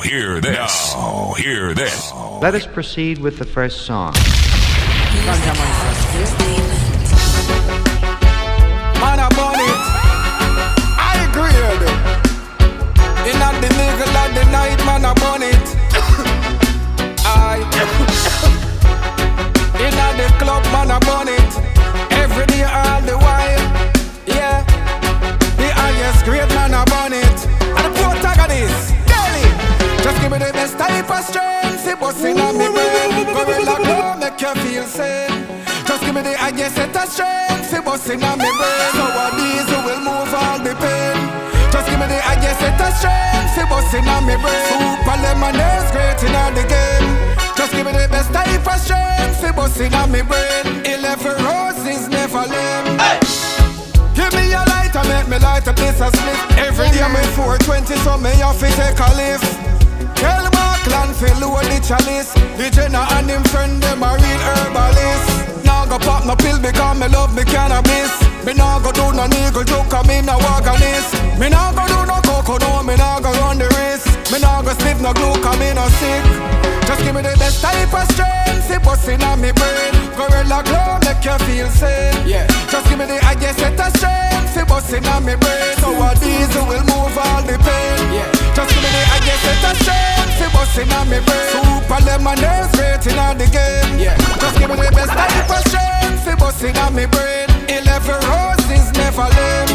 hear this. Now, hear this. Let us proceed with the first song. Man, I burn it. I agree. In the middle of the night, man, I burn it. In the club, man, I burn it. Every day, all the while. Yeah. The highest grade, man, I burn it. And the protagonist, daily. Just give me the best type of strength. See what's in me brain. Gorilla glow, make you feel sane. Just give me the highest set of strength. See what's in me brain. So what these will move all the pain. Just give me the highest set of strength. See what's in me brain. Super lemonade, great in the game. Just give me the best type of strength. See what's in me brain. 11 roses never lame. Hey! Give me a light and make me light up this a split. Every day I'm 420, so me have to take a lift. Tell Markland fi load the chalice. The Jenna and him friend them a real herbalist. Now go pop no pill because me love me cannabis. Me now go do no niggle joke cause me no organist. Me now go do no cocoa no, me now go run the race. Me now go sniff no glue cause me no sick. Just give me the best type of strength. See what's in me brain. Gorilla glow make you feel sane. Yeah. Just give me the highest set of strength. See what's in me brain. So what these will move all the pain. Yeah. Just give me the highest set of strength. See what's in me brain. Super lemonade, great in the game. Yeah. Just give me the best type of strength. See what's in me brain. 11 roses never lame.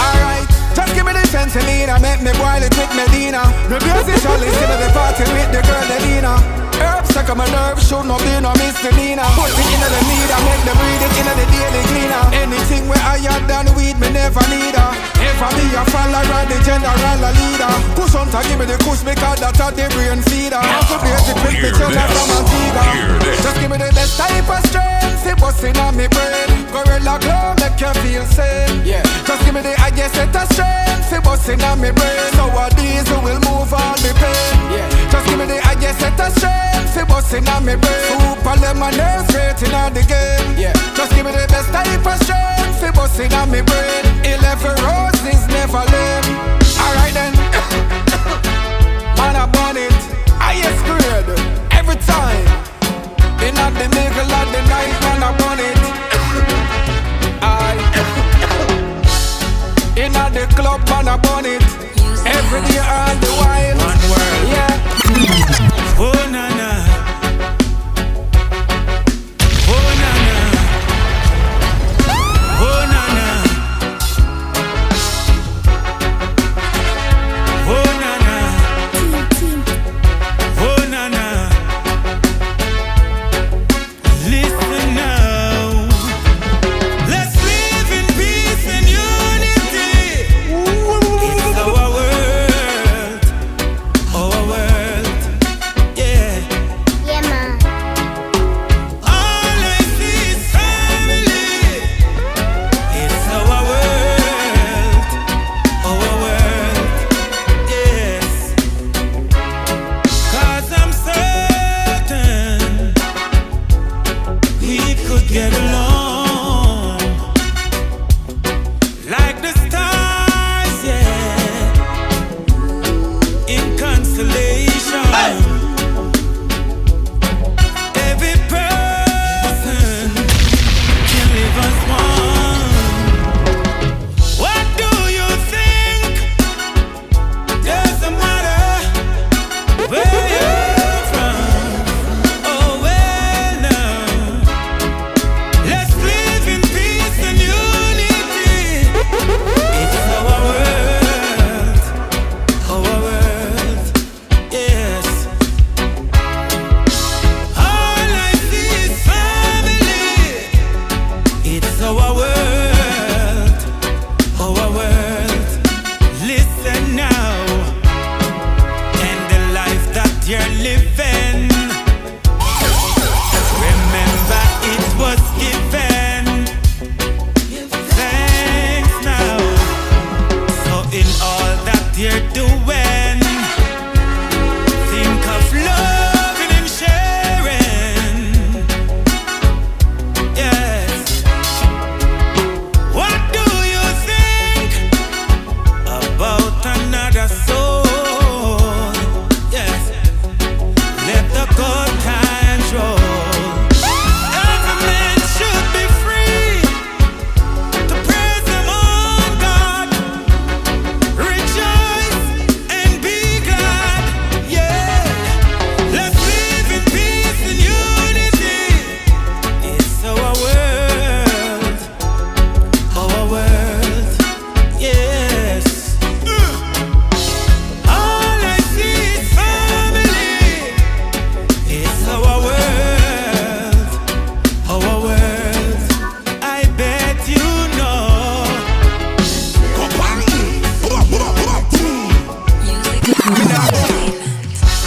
Alright. Just give me the sense of Nina. Make me boil it with Medina. The musician listen to the party with the girl Elena. Herbs take on my nerves, should not be no misdemeanor. Put it in the leader, make them read it in the daily cleaner. Anything where I had done weed, me never need her. If I be a follower, the general a leader. Push on to give me the kush because that's a the brain feeder. Also play it with me, tell her from Antigua. Just give me the best type of strength. See what's in me brain. Gorilla glow, make you feel sane. Yeah. Just give me the highest set of strength. See what's in me brain. So what these will move all the pain. Yeah. Just give me the highest set of strength. See what's in me brain. Super lemonade, great in the game. Yeah. Just give me the best type of strength. See what's in me brain. 11 roses never lame. Alright then. Man, I burn it. Highest grade. Every time. In the middle of the night, man, I burn it. In the club, man, I burn it. Every day, all the while. One word. Yeah. Oh, na na. Oh, na na. Oh, na na. Oh,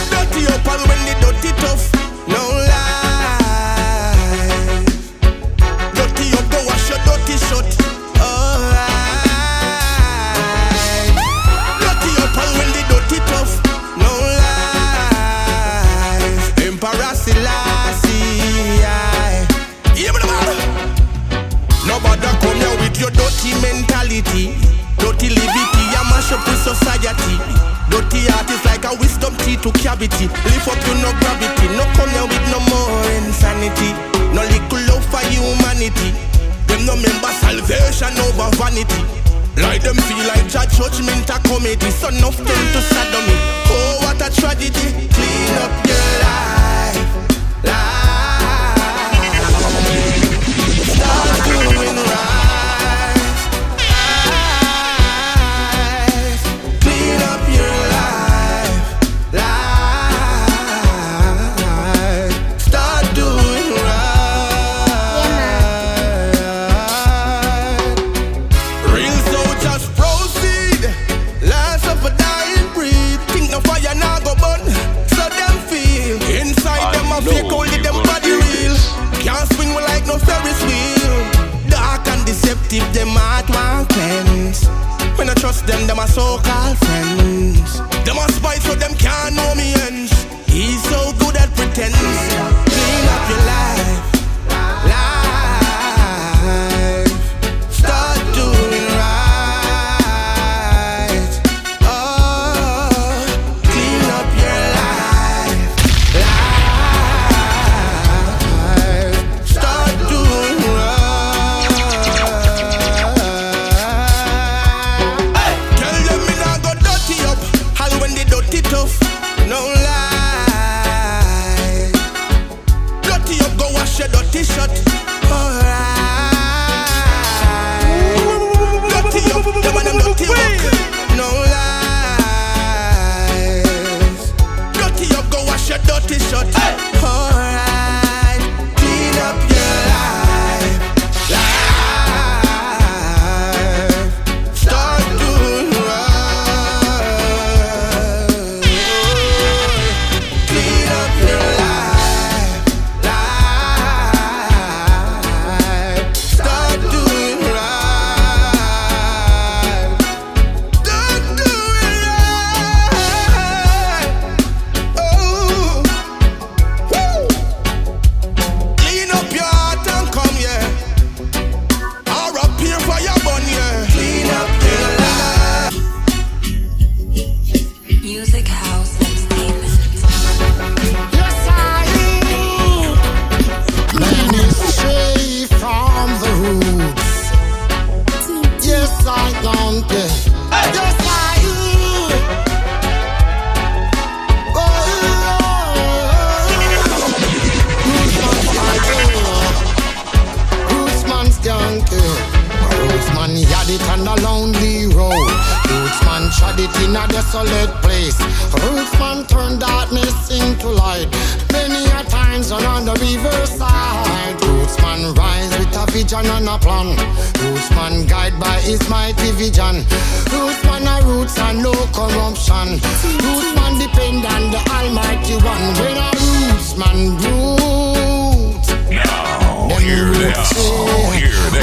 Dirty up all when the dirty tough, no lie. Dirty up, go wash your dirty shut. Alright. Dirty up all when the dirty tough, no lie. Emperor Selassie, hear me now. Nobody come here with your dirty mentality, dirty liberty, you mash up with society. Dirty heart is like a wisdom teeth to cavity. Lift up to no gravity. No come here with no more insanity. No little love for humanity. Them no member salvation over vanity. Like them feel like Jah judgment a comedy. So enough them to sodomy. Oh, what a tragedy. Clean up your life, life. Start doing right. Fake only them body real. Can't swing me like no Ferris wheel. Dark and deceptive, them heart want cleanse. When I trust them, them are so-called friends. Them are spies so them can't know me ends. He's so good at pretense. Clean up your life, life. Start doing right. Oh, clean up your life, life. Tough, no lie. Dirty up, go wash your dirty shut. Alright. Dirty up, them and them dirty work. No lies. Dirty up, go wash your dirty shut. Alright. Clean up your life, life. Start doing right. Trod it in a desolate place. Rootsman turn darkness into light. Many a times on the riverside. Rootsman rise with a vision and a plan. Rootsman guide by his mighty vision. Rootsman a roots and no corruption. Rootsman depend on the Almighty One. When a rootsman roots, now hear this.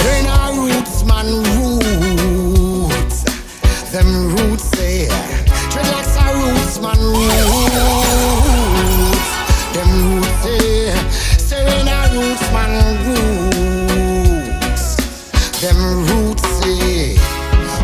When a rootsman roots, them roots say, dreadlocks a rootsman roots. Them roots say when a rootsman roots. Them roots say,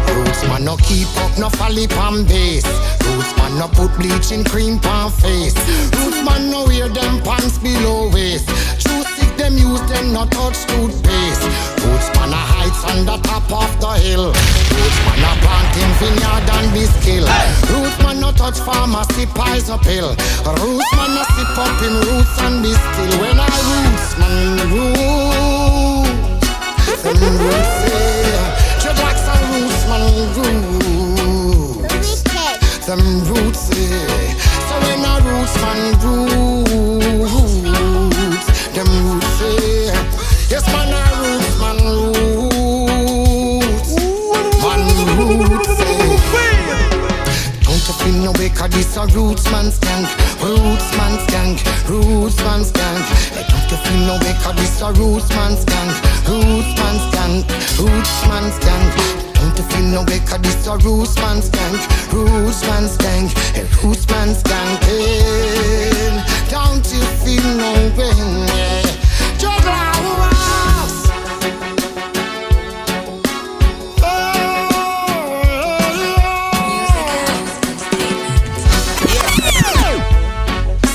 rootsman no keep up, no fall on base. Rootsman no put bleaching cream on face. Rootsman no wear them pants below waist. True sick them use them no touch toothpaste. Rootsman a heights on the top of the hill. Rootsman a planting vineyard and be skill. Rootsman no touch pharmacy pies uphill. Rootsman no sip up in roots and be still. When a rootsman roots, them roots say, dreadlocks a rootsman roots. Them roots say, so when a rootsman roots, them roots say, yes man a rootsman roots. Man roots say, don't you feel no way 'cause this a root roots man skank, roots man skank, roots man skank. I don't you feel no way 'cause this a roots man skank, roots man skank, roots man skank. Don't you feel no way 'cause this a roots man skank, roots man skank, roots man skank. Don't you feel no way? Juggler was.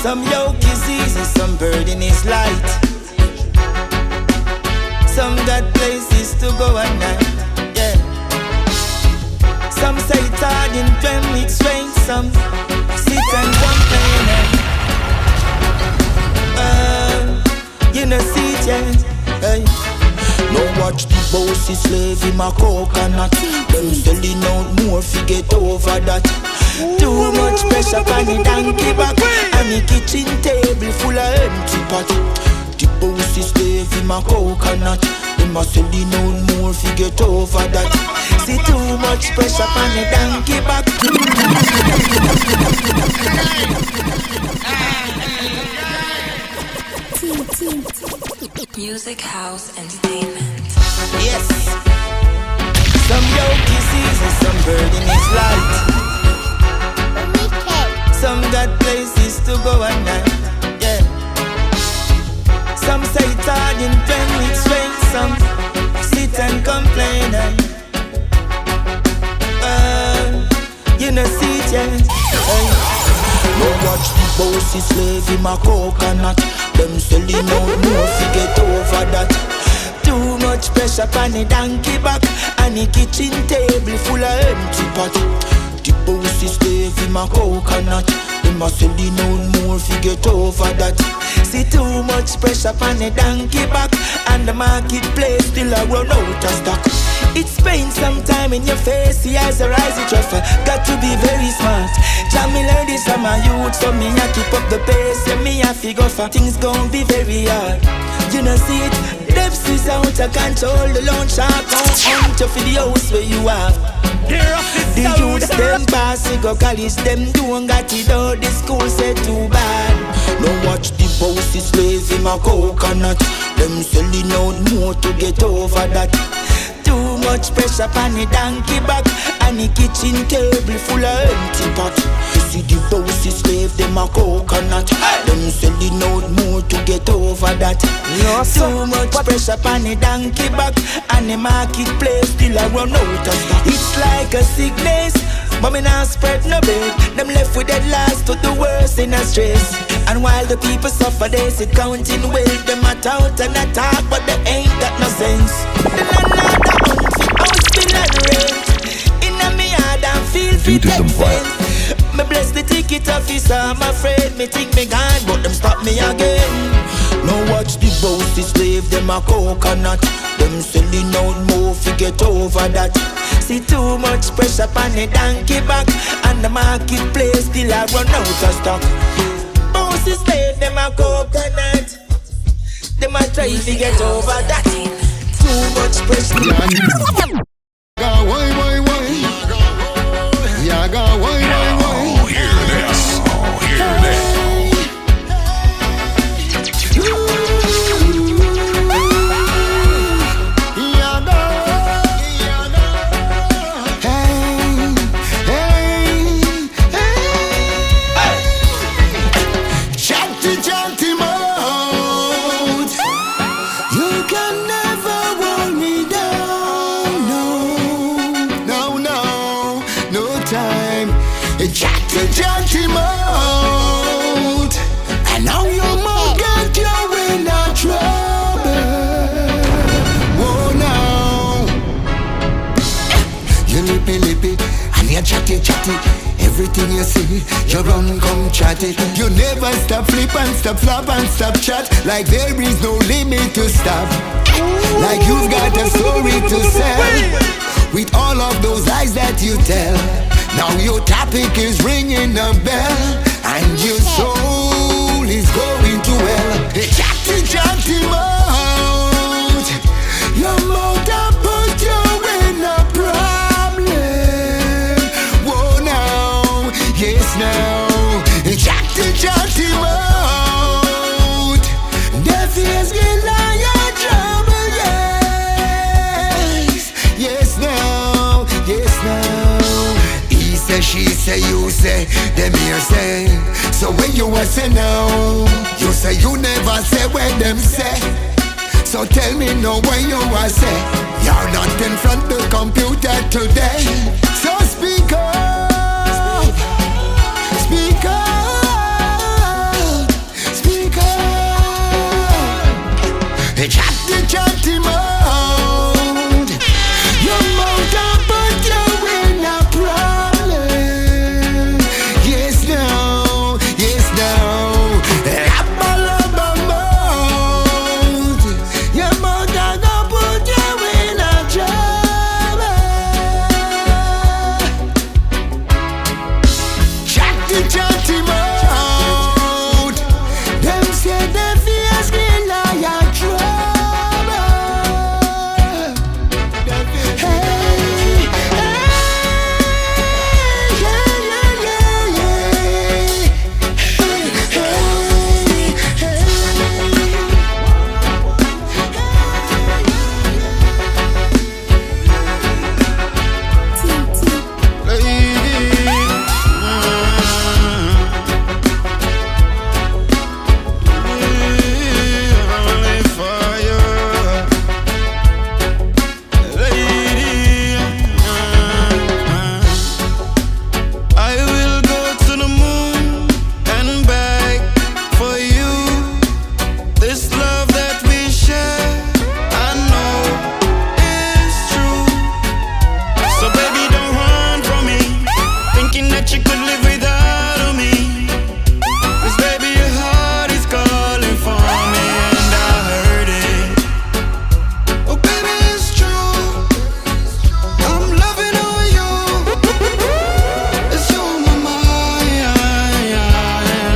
Some yoke is easy, some burden is light. Some got places to go at night, yeah. Some say it's hard in them, it's strange. Some sit and complain. You know, see it, yeah. Hey. No watch the bossy slave in my coconut. Them selling out more, forget over that. Too much pressure on the donkey back, and the kitchen table full of empty pot. The bossy slave in my coconut. Them a selling out more, forget over that. See too much pressure on the donkey back. Music House Entertainment. Yes. Some yoke is easy, some burden is light. Some got places to go at night, yeah. Some say it's hard in them, it's strange. Some sit and complain. You know, see it, yeah. No watch the bossy slave in my coconut. Them selling out more, forget over that. Too much pressure on the donkey back, and the kitchen table full of empty pot. The bossy slave in my coconut. Them a selling out more, forget over that. See too much pressure on the donkey back, and the marketplace still a run out of stock. It's pain sometime in your face, the eyes are rising rougher. Got to be very smart. Jammy learn this from my youth, so me a keep up the pace. Yeah, me a figure for things gon' be very hard. You know see it, depths is out of control. The loan shark on to for the house where you are. The youths them pass, go college, them don't got it out. The school said too bad. No watch the bossy slave in my coconut. Them selling out more to get over that. Too much pressure on the donkey back, and the kitchen table full of empty pot. You see the bossy slave, them a coconut. Them selling out more to get over that. Too much pressure on the donkey back, and the marketplace still a run out of stock. It's like a sickness, but me not spread no bed. Them left with that last to the worst in a stress. And while the people suffer, they sit counting wealth. Them a tout and a talk, but they ain't got no sense. Me bless the ticket officer, I'm afraid. Me think me gone, but them stop me again. No watch the bossy slave, them a coconut. Them selling out more, forget over that. See too much pressure on the donkey back, and the marketplace still a run out of stock. Bossy slave, them a coconut. Them a try to get over that. Too much pressure. Oh, hear this. Oh, hear this. Chatty mode. You can never hold me down. No time. Chatty mode. And now you must get you in a trouble. Oh now. You lippy, and you chatty. Everything you see, you run come chatty. You never stop flip and stop flop and stop chat. Like there is no limit to stop. Like you've got a story to sell. With all of those lies that you tell. Now your topic is ringing a bell, and your soul is going to hell. Chatty mode. Your mouth a put you in a problem. Whoa now, yes now. hear say. So when you a say no, you say you never say what them say. So tell me now when you a say. You're not in front of the computer today. So speak up, speak up, speak up. Chatty mode. Your mouth can put you in a problem. Yes no, yes no. Abba mode. Your mouth can put you in a trouble. Chatty mode. Them say the fears green like a trouble. Hey, I will go to the moon and back for you. This love that we share, I know is true. So baby, don't run from me, thinking that you could live without me. 'Cause baby, your heart is calling for me and I heard it. Oh baby, it's true, I'm loving on you. It's on my mind,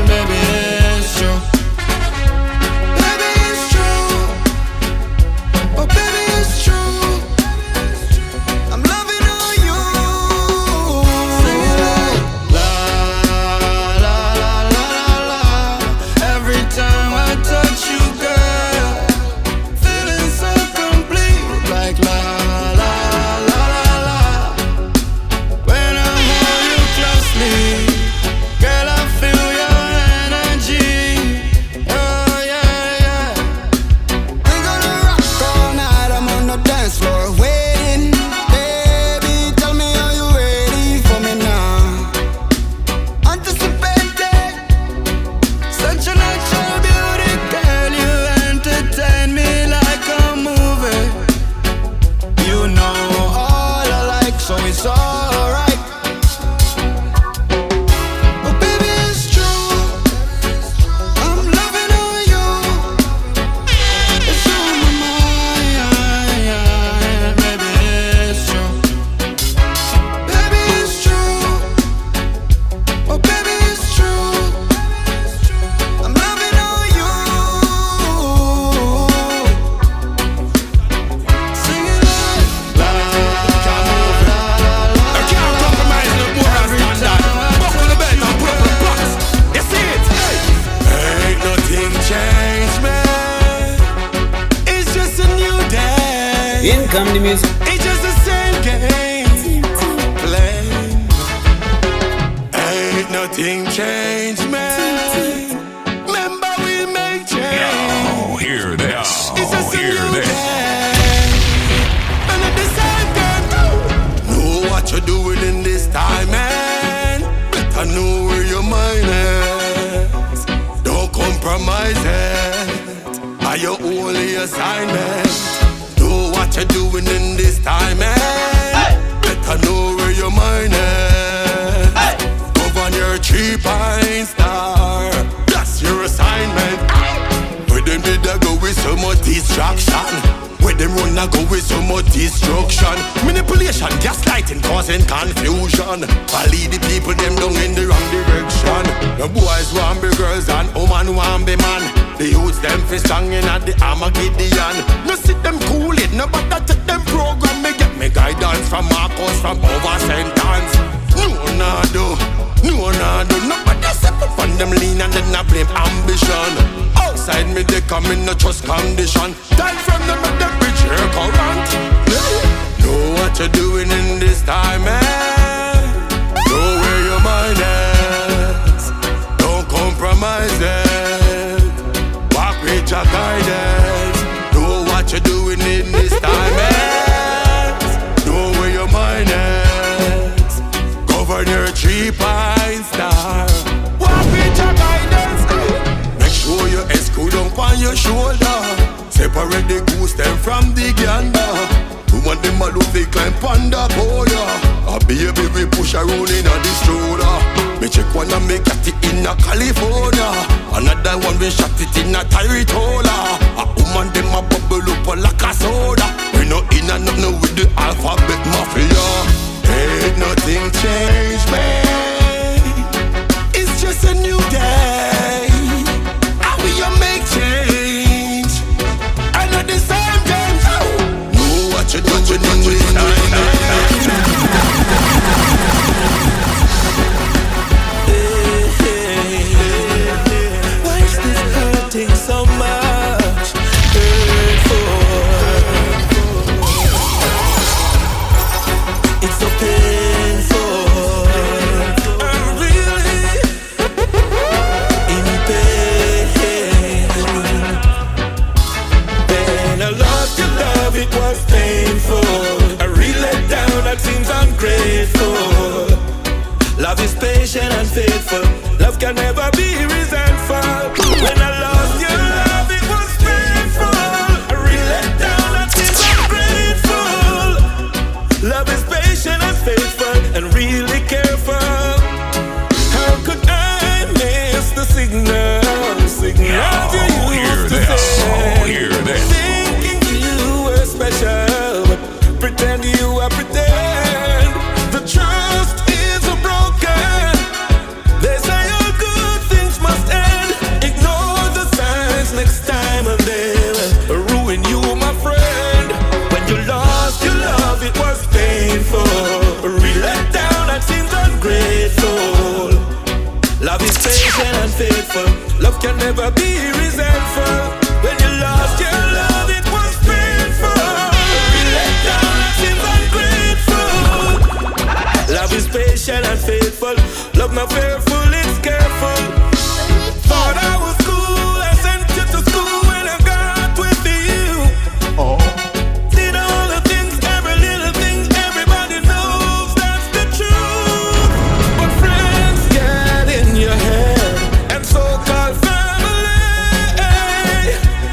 baby, it's true. Baby, it's true. Oh baby, it's true. I'm loving on you. Sing it like la la la la la. Every time I touch you, girl, feeling so complete. Like la la la la la. When I hold you closely, girl, I feel your energy. Oh yeah, yeah. We gonna rock all night. I'm on the dance floor waiting. Baby, tell me, are you ready for me now? Anticipated, such a natural beauty, girl. You entertain me like a movie. You know all I like, so it's alright. Oh baby, it's true, I'm loving on you. It's on my mind, baby, it's true. Baby, it's true. Oh baby, it's true, I'm loving on you. Sing it like la la la la la. I can't compromise no more than standard. Buckle the belt and put up the box. You see it? Ain't nothing changed, man. It's just a new day. In come the music. It's just the same game. Play. Ain't nothing changed, man. Remember we make change. Oh, hear this. It's just Oh, a hear new this. day. And at the same time, know what you're doing in this time, man. Better know where your mind is. Don't compromise it. Are your only assignment? Know what you're doing in this time, man. Better know where your mind is. Govern your 3-point star. That's your assignment. Where them did I go with so much distraction? Where them run I go with so much destruction? Manipulation, gaslighting, causing confusion. I lead the people them down in the wrong direction. The boys want be girls and woman want be man. The youths them fi strong in at the Armageddon. No sit them cool it, no but that take them program. Me get me guidance from Marcos from over sentence. No, nobody step up on them lean and then I blame ambition. Outside me they come in no trust condition. Time from them at the bridge here current. Know what you're doing in this time, man. Know where your mind is. you doing in this time, is know where your mind is. Governor 3-point star. Walk with your guidance. Make sure your escort down on your shoulder. Separate the goose them from the gander. Woman them a love they climb on the border. A baby we push around in a the stroller. Me check one and make it in a California. Another one we shot it in a Taritola. A woman them a bubble up like a soda. We no in and no with the alphabet mafia. Ain't nothing changed, man. It's just a new day. How we you make change? I know the same games. Know what you doing in this time. Why is this hurting so much? It's so painful. I'm really in pain. When I lost your love, it was painful. I really let down, that seems ungrateful. Love is patient and faithful. Love can never be resentful. When I lost your love, it was painful. I really let down, that seems ungrateful. Love is patient and faithful and really careful. How could I miss the signal? Signals you used to say. Thinking you were special, but pretend you are pretend. The trust is broken. They say all good things must end. Ignore the signs next time and they will ruin you, my friend. When you lost your love, it was painful. Really let down, that seems ungrateful. Love is patient and faithful. Love can never be resentful. When you lost your love, it was painful. Really let down, that seems ungrateful. Love is patient and faithful. Love not fearful, it's careful. Thought I was cool, I sent you to school when I got with you. Did all the things, every little thing, everybody knows that's the truth. But friends get in your head, and so-called family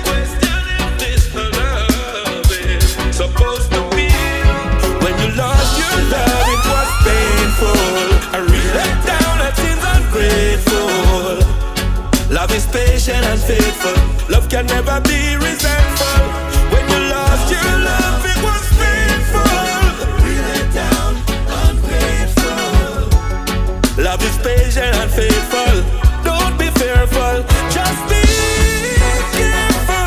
questioning this love is supposed to be. When you lost your love, it was painful. I really let down, that seems ungrateful. Love is patient and faithful. Love can never be resentful. When you lost your love, it was painful. Really let down, ungrateful. Love is patient and faithful. Don't be fearful, just be careful.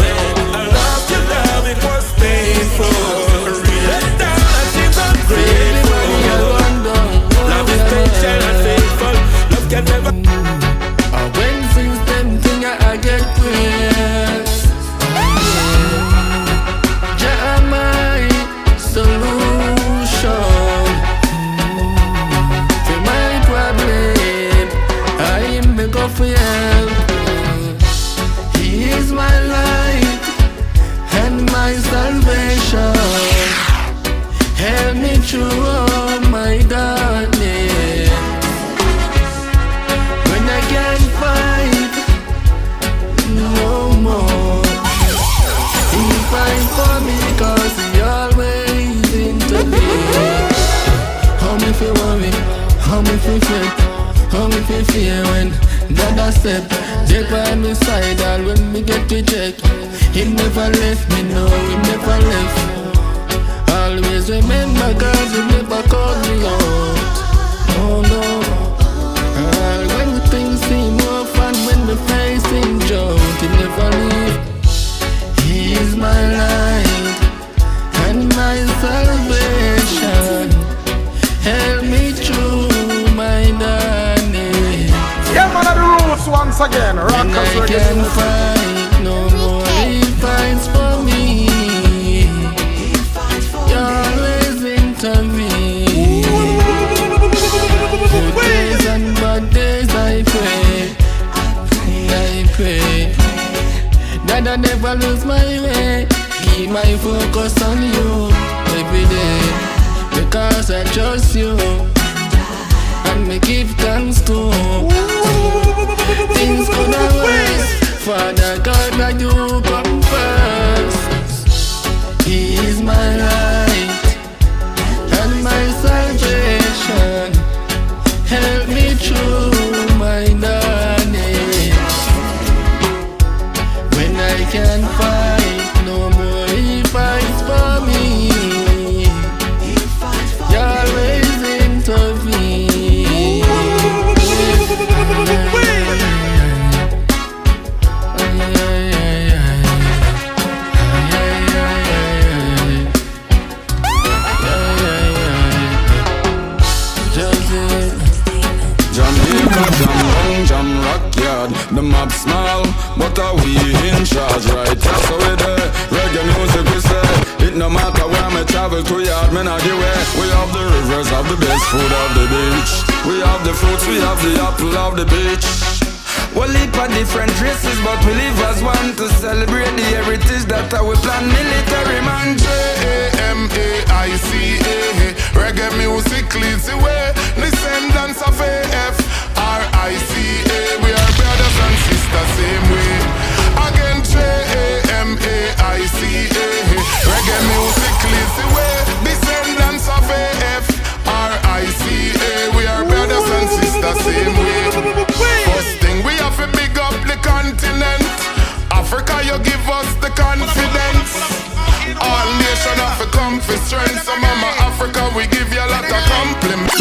When I lost your love, it was painful. Really let down, that seems ungrateful. Love is patient and faithful. Love can never. When things them thing I get pressed. Jahmali solution for my problem. I am me go for help. He is my light and my salvation. Help me through all my darkness. When I can't fight no more, he fight for me 'cause he always intervene. How me feel worry, how me feel fret, how me feel fear when Dada step. Take by my side all when me get to check. He never left me, no, he never left. Always remember God, he never called me out. Oh no. When things seem rough and when the facing drought, he never leave. He is my light and my salvation. Help me through my darkness. Yeah, man, of the roots once again. And I can fight no more. He fights for me. He always intervene. never lose my way. Keep my focus on you every day, because I trust you and me give thanks to. Things could have worse. Father God, now you come first. He is my light and my salvation. Help me through my darkness. When I can't fight no more, He fights for me. You always intervene. Jamaica, jam long, jam rock yard. The map small, but are we in charge, right? That's how we there. Reggae music we say. It no matter where me travel to yard, me not the way. We have the rivers, have the best food of the beach. We have the fruits, we have the apple of the beach. We live on different races, but we live as one to celebrate the heritage that we plan. Military man, Jamaica. Reggae music leads the way. Descendants of AFRICA. We are brothers and sisters, same way. Again, Jamaica. Reggae music leads the way. Descendants of AFRICA. We are brothers and sisters, same way. First thing we have to big up the continent. Africa, you give us the confidence. All nations have to come for strength. So mama Africa, we give you a lot of compliments.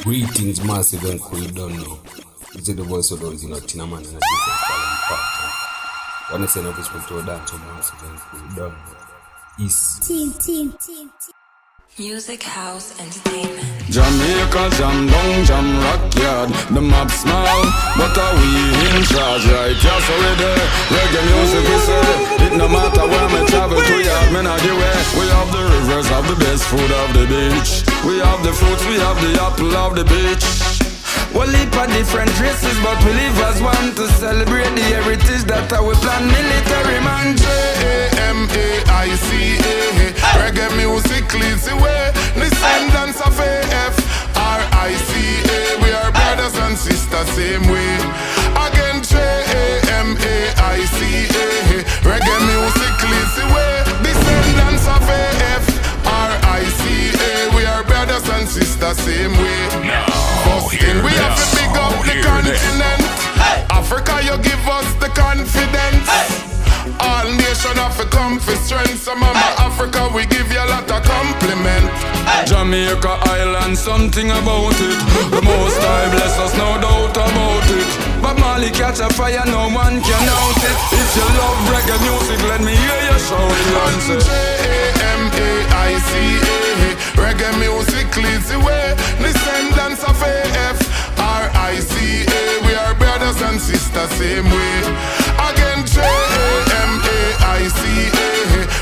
Greetings, massive and cool, don't know. This is the voice of the original Tinahmann and a different following part. When I say no, this will to dance, massive and cool, don't know. Team. Music, house, entertainment. Jamaica, jam long, jam rock yard. The map small, but are we in charge, right? Yeah, so we there. Reggae music we say. It no matter where me travel to yard, me not the way. We have the rivers, have the best food of the beach. We have the fruits, we have the apple of the beach. We live on different races, but we live as one to celebrate the heritage that we plan. Military man, Jamaica. Reggae music leads the way. Descendants of AFRICA. We are brothers and sisters, same way. Again, Jamaica. Reggae music leads the way. Descendants of AFRICA. We are brothers and sisters, same way. First thing we have to big up the continent. Africa, you give us the confidence. All nations have to come for strength. So mama Africa, we give you a lot of compliment. Jamaica Island, something about it. The most high bless us, no doubt about it. But Mali catch a fire, no one can out it. If you love reggae music, let me hear you shout it. Jamaica. Reggae music leads the way. Descendants of AFRICA. We are brothers and sisters, same way. Again, Jamaica.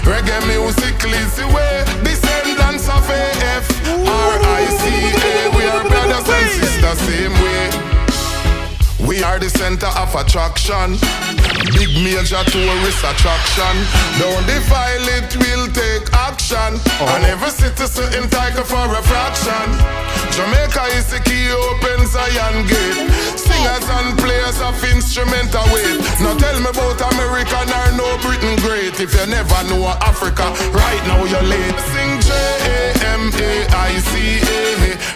Reggae music leads the way. Descendants of AFRICA. We are brothers and sisters, same way. We are the center of attraction. Big major tourist attraction. Don't defile it, we'll take action. And every citizen entitled for a fraction. Jamaica is the key, open Zion gate. Singers and players of instrumental weight. Now tell me about American or no Britain great. If you never know Africa, right now you're late. Sing Jamaica.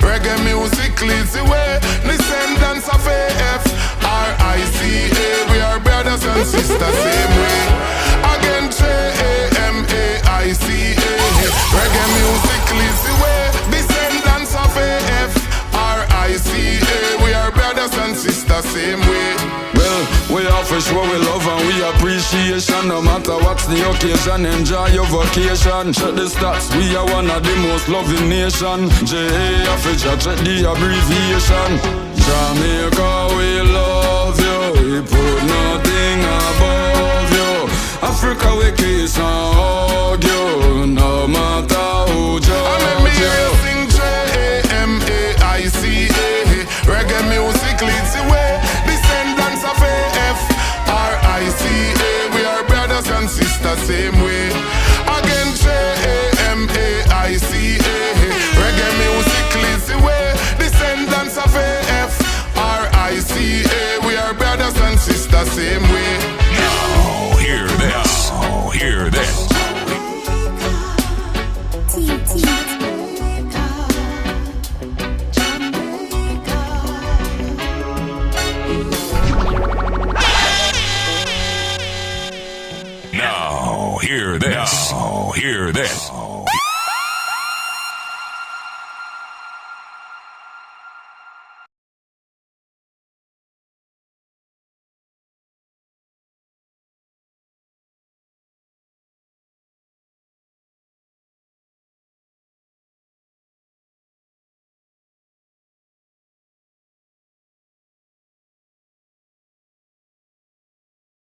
Reggae music leads the way. Descendants of AFRICA. We are brothers and sisters, same way. Again, Jamaica. Reggae music leads the way. Descendants of AFRICA. We are brothers and sisters, same way. Well, we are for sure we love and we appreciation. No matter what's the occasion, enjoy your vacation. Check the stats, we are one of the most loving nation. J.A.F. check the abbreviation. Jamaica, we love you. We put nothing above you. Africa, we kiss and hug you. No matter who judge you. Sing Jamaica. Reggae music leads the way. Descendants of AFRICA. R-I-C-A, we are brothers and sisters, same way. Again, J-A-M-A-I-C-A, reggae music leads the way. Descendants of A-F, R-I-C-A, we are brothers and sisters, same way. Now hear this. Hear this. Now hear this. Hear this.